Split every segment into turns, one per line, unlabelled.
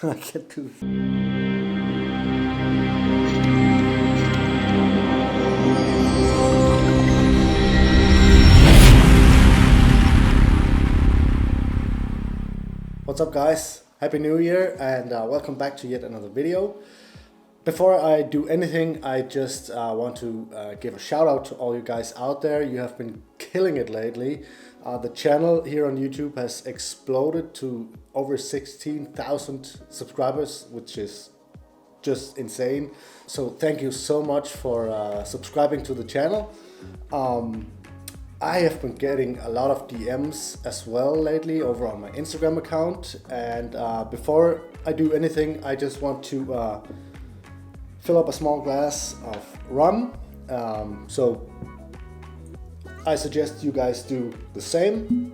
I can't do this. What's up guys? Happy New Year and welcome back to yet another video. Before I do anything, I just want to give a shout out to all you guys out there. You have been killing it lately. The channel here on YouTube has exploded to over 16,000 subscribers, which is just insane. So thank you so much for subscribing to the channel. I have been getting a lot of DMs as well lately over on my Instagram account. And before I do anything, I just want to fill up a small glass of rum. So I suggest you guys do the same,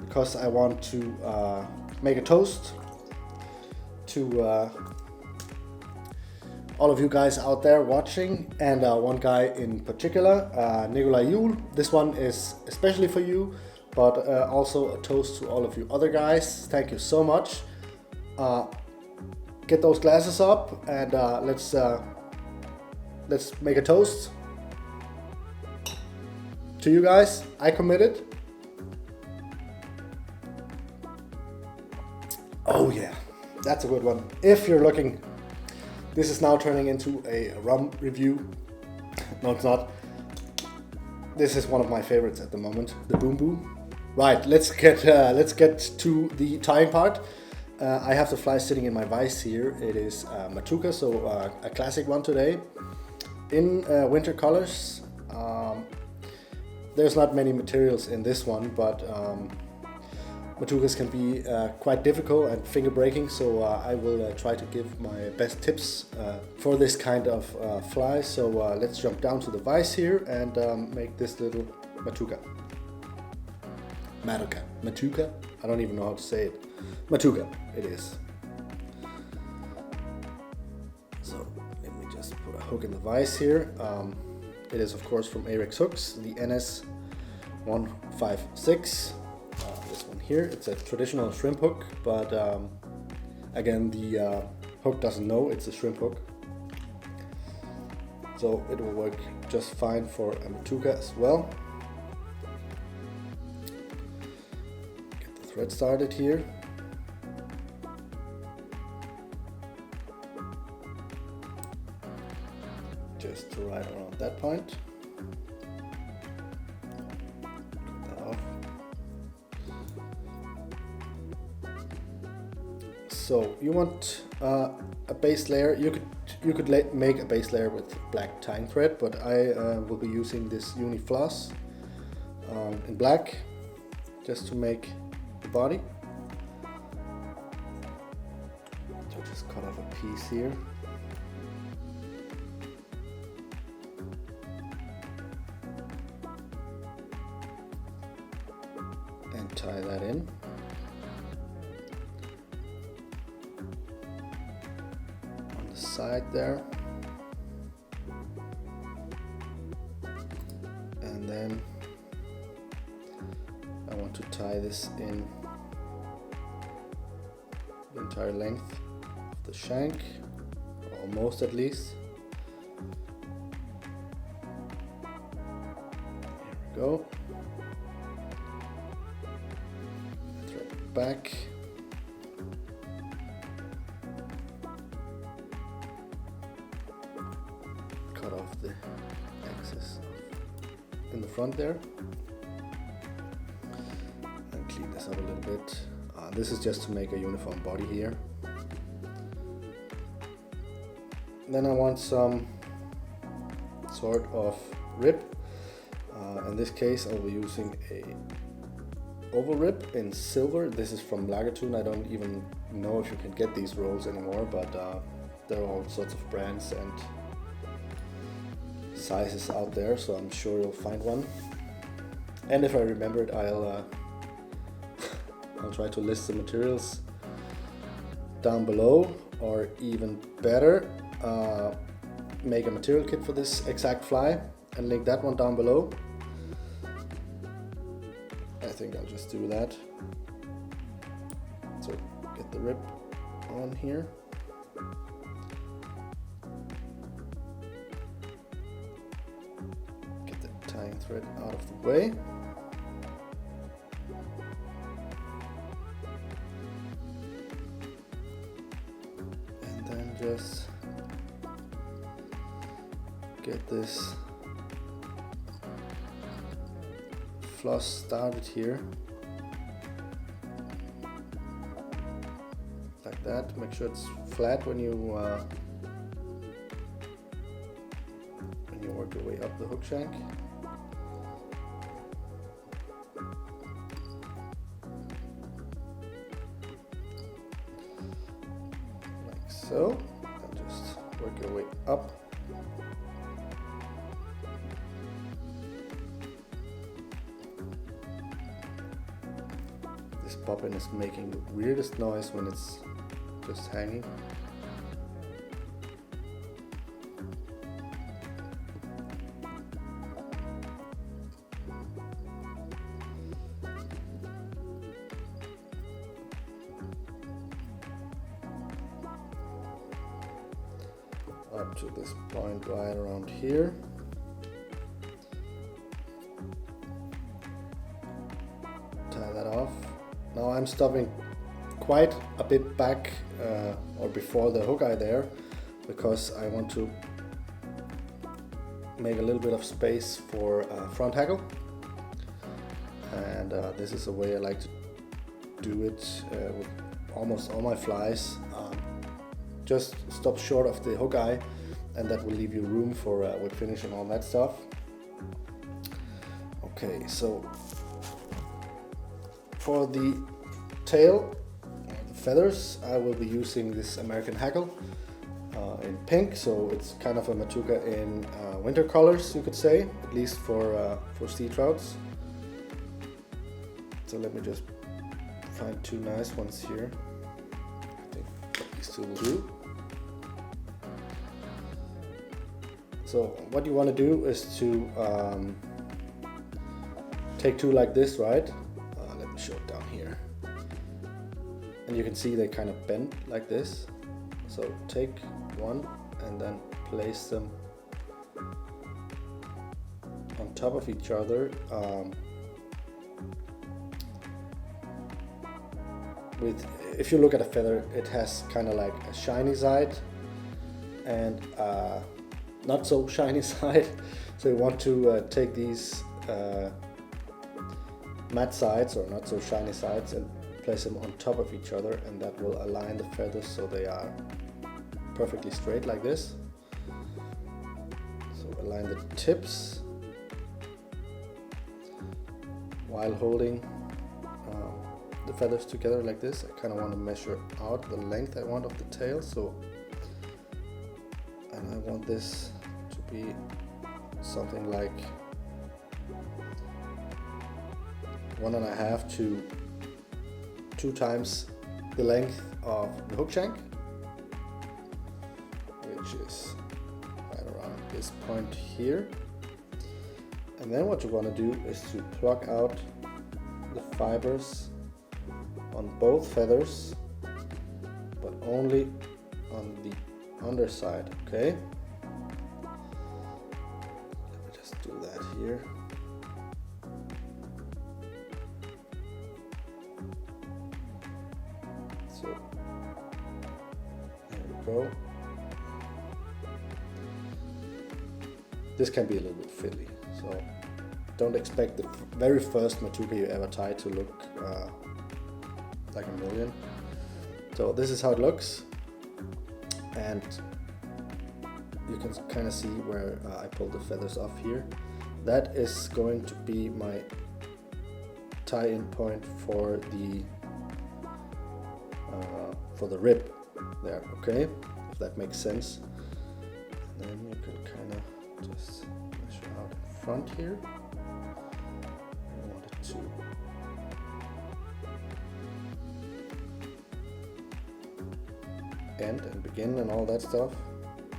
because I want to make a toast to all of you guys out there watching, and one guy in particular, Nikolai Yule. This one is especially for you, but also a toast to all of you other guys. Thank you so much. Get those glasses up and let's make a toast to you guys. I committed. Oh yeah, that's a good one. If you're looking, this is now turning into a rum review. No, it's not. This is one of my favorites at the moment, the Boom Boom. Right, let's get to the tying part. I have the fly sitting in my vise here. It is Matuka, so a classic one today in winter colors. There's not many materials in this one, but Matukas can be quite difficult and finger breaking, so I will try to give my best tips for this kind of fly. So let's jump down to the vise here and make this little Matuka. Matuka? I don't even know how to say it. Matuka, it is. So let me just put a hook in the vise here. It is of course from Ahrex Hooks, the NS 156. This one here, it's a traditional shrimp hook, but again the hook doesn't know it's a shrimp hook. So it will work just fine for a Matuka as well. Get the thread started here. Just to right around that point. Cut that off. So you want a base layer. You could make a base layer with black tying thread, but I will be using this uni floss in black just to make the body. So just cut off a piece here. And tie that in. On the side there. And then I want to tie this in the entire length of the shank, almost at least. Here we go. Back. Cut off the excess in the front there and clean this up a little bit. This is just to make a uniform body here. Then I want some sort of rib. In this case I'll be using a oval rib in silver. This is from Lagertun. I don't even know if you can get these rolls anymore, but there are all sorts of brands and sizes out there, so I'm sure you'll find one. And if I remember it, I'll try to list the materials down below, or even better, make a material kit for this exact fly and link that one down below. I think I'll just do that. So get the rib on here. Get the tying thread out of the way. And then just get this floss started here. Like that. Make sure it's flat when you work your way up the hook shank. Like so. And just work your way up. This bobbin is making the weirdest noise when it's just hanging. Up to this point right around here. Tie that off. Now I'm stopping quite a bit back or before the hook eye there, because I want to make a little bit of space for front hackle, and this is a way I like to do it with almost all my flies. Just stop short of the hook eye, and that will leave you room for whip finish and all that stuff. Okay, so for the tail, the feathers, I will be using this American hackle in pink, so it's kind of a Matuka in winter colors, you could say, at least for Seatrouts. So let me just find two nice ones here. I think these two will do. So what you want to do is to take two like this, right? Let me show it down here. And you can see they kind of bend like this. So take one and then place them on top of each other. If you look at a feather, it has kind of like a shiny side and not so shiny side. So you want to take these matte sides or not so shiny sides and place them on top of each other, and that will align the feathers so they are perfectly straight like this. So align the tips while holding the feathers together like this. I kind of want to measure out the length I want of the tail, so, and I want this to be something like 1.5 to 2 times the length of the hook shank, which is right around this point here. And then what you want to do is to pluck out the fibers on both feathers, but only on the underside, okay? Let me just do that here. So, there we go. This can be a little bit fiddly, so don't expect the very first Matuka you ever tie to look like a million. So this is how it looks, and you can kind of see where I pulled the feathers off here. That is going to be my tie-in point for the rib there, okay? If that makes sense. And then you can kind of just measure out in front here. I want it to end and begin and all that stuff.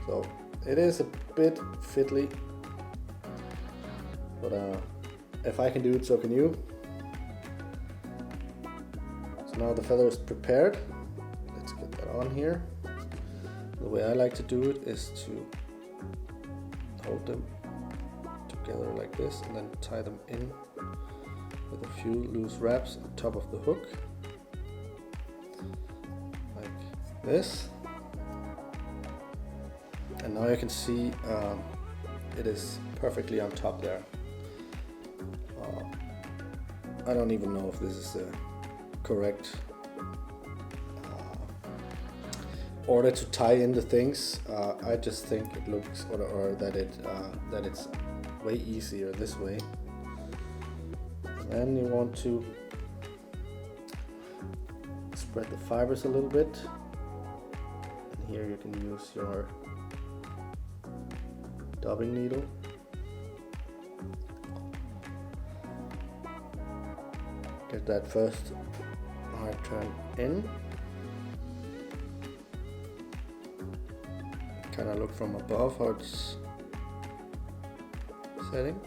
So it is a bit fiddly, but if I can do it, so can you. So now the feather is prepared. Let's get that on here. The way I like to do it is to hold them together like this and then tie them in with a few loose wraps on top of the hook, like this. And now you can see it is perfectly on top there. I don't even know if this is the correct order to tie in the things. I just think it looks, or that it's way easier this way. And then you want to spread the fibers a little bit. And here you can use your dubbing needle. Get that first hard turn in. Kind of look from above how it's setting.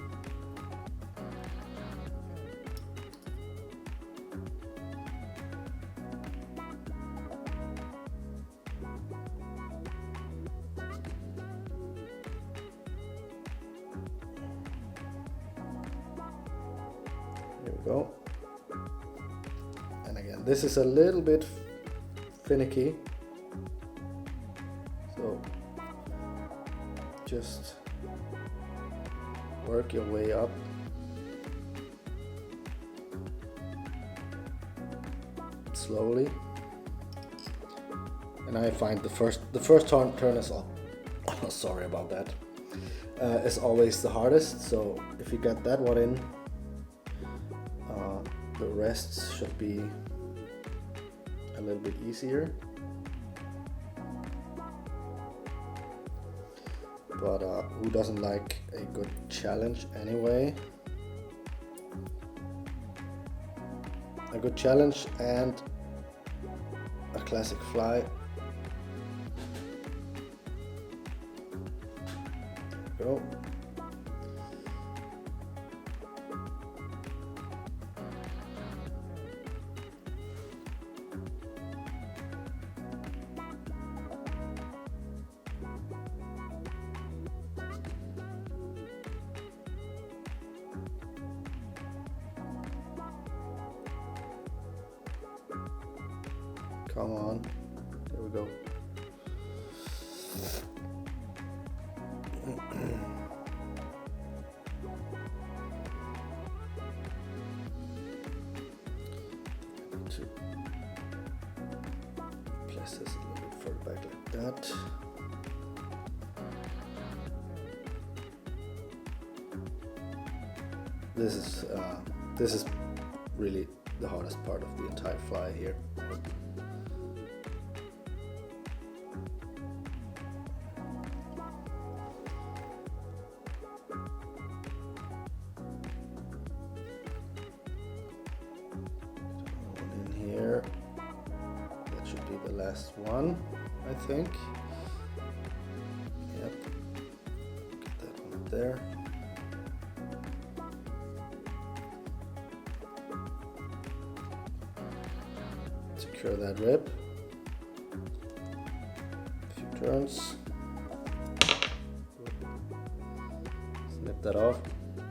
There we go. And again, this is a little bit finicky, so just work your way up. Slowly. And I find the first turn is all. Oh, sorry about that. Is always the hardest. So if you get that one in, the rest should be a little bit easier. But who doesn't like a good challenge anyway? A good challenge and a classic fly. There we go. Come on, there we go. To place this a little bit further back like that. This is really the hardest part of the entire fly here. That should be the last one, I think. Yep. Get that one up there. Secure that rib. A few turns. Snip that off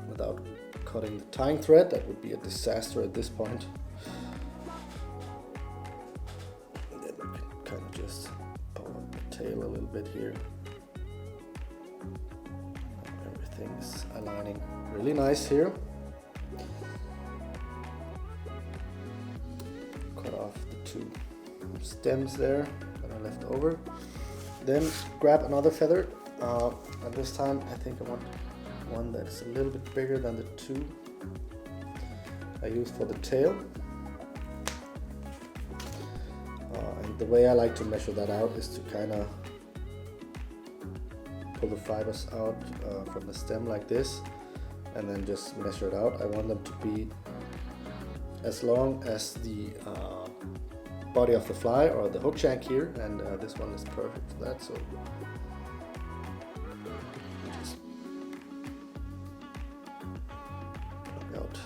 without cutting the tying thread. That would be a disaster at this point. And then you can kind of just pull up the tail a little bit here. Everything's aligning really nice here. Cut off the two stems there that are left over. Then grab another feather. And this time I think I want one that's a little bit bigger than the two I used for the tail. And the way I like to measure that out is to kind of pull the fibers out from the stem like this and then just measure it out. I want them to be as long as the body of the fly or the hook shank here, and this one is perfect for that. So just pluck out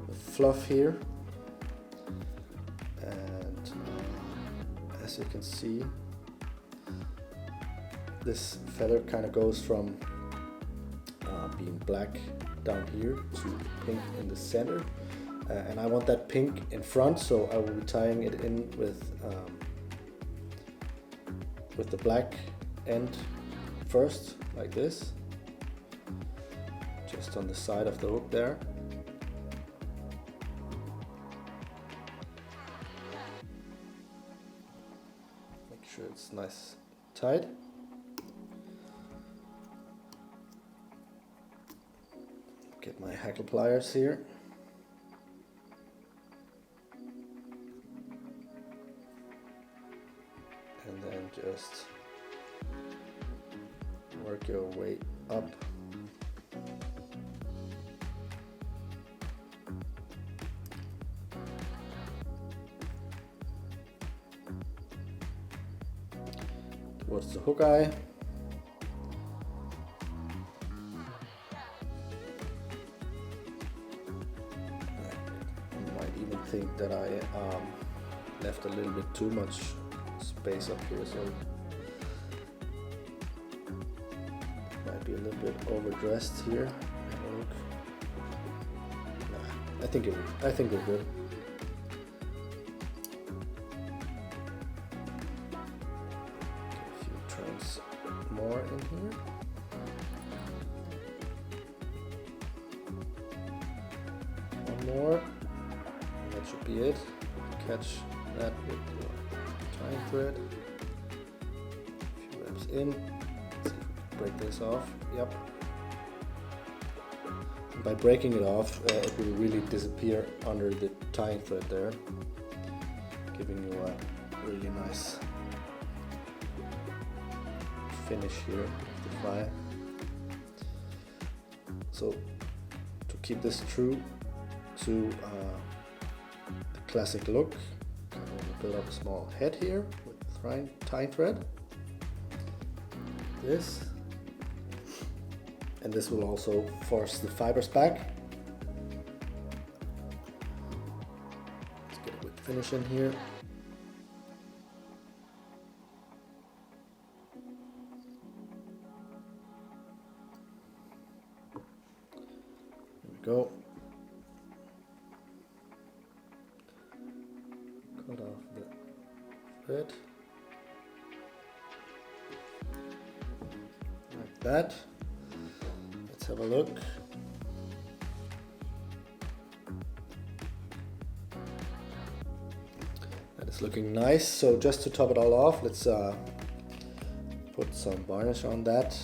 the fluff here, and as you can see, this feather kind of goes from being black down here to pink in the center, and I want that pink in front, so I will be tying it in with the black end first, like this, just on the side of the hook there. Make sure it's nice tight. Get my hackle pliers here. And then just work your way up. Towards the hook eye. Think that I left a little bit too much space up here, so might be a little bit overdressed here. Have a look. Nah, I think we're good. Get a few turns more in here. One more. That should be it. Catch that with your tying thread. A few reps in. Let's see if we can break this off. Yep. And by breaking it off, it will really disappear under the tying thread there, giving you a really nice finish here of the fly. So to keep this true to the classic look, I'm going to build up a small head here with the tying thread. This, and this will also force the fibers back. Let's get a good finish in here. There we go. Cut off the thread. Like that. Let's have a look. That is looking nice. So just to top it all off, let's put some varnish on that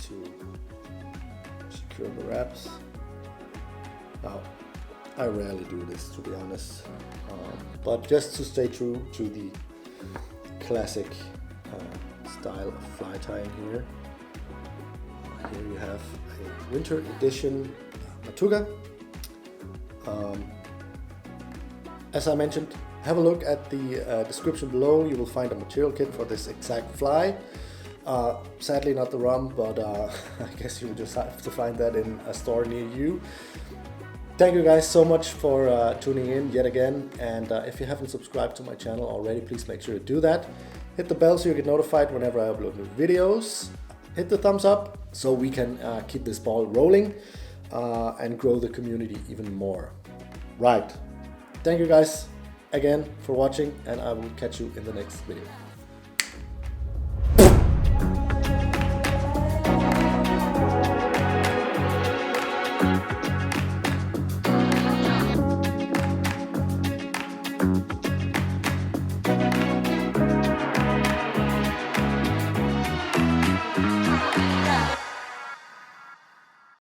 to secure the wraps. Now, I rarely do this, to be honest, but just to stay true to the classic style of fly tying here. Here you have a winter edition Matuka. As I mentioned, have a look at the description below. You will find a material kit for this exact fly. Sadly not the rum, but I guess you'll just have to find that in a store near you. Thank you guys so much for tuning in yet again, and if you haven't subscribed to my channel already, please make sure to do that. Hit the bell so you get notified whenever I upload new videos. Hit the thumbs up so we can keep this ball rolling and grow the community even more. Right. Thank you guys again for watching, and I will catch you in the next video.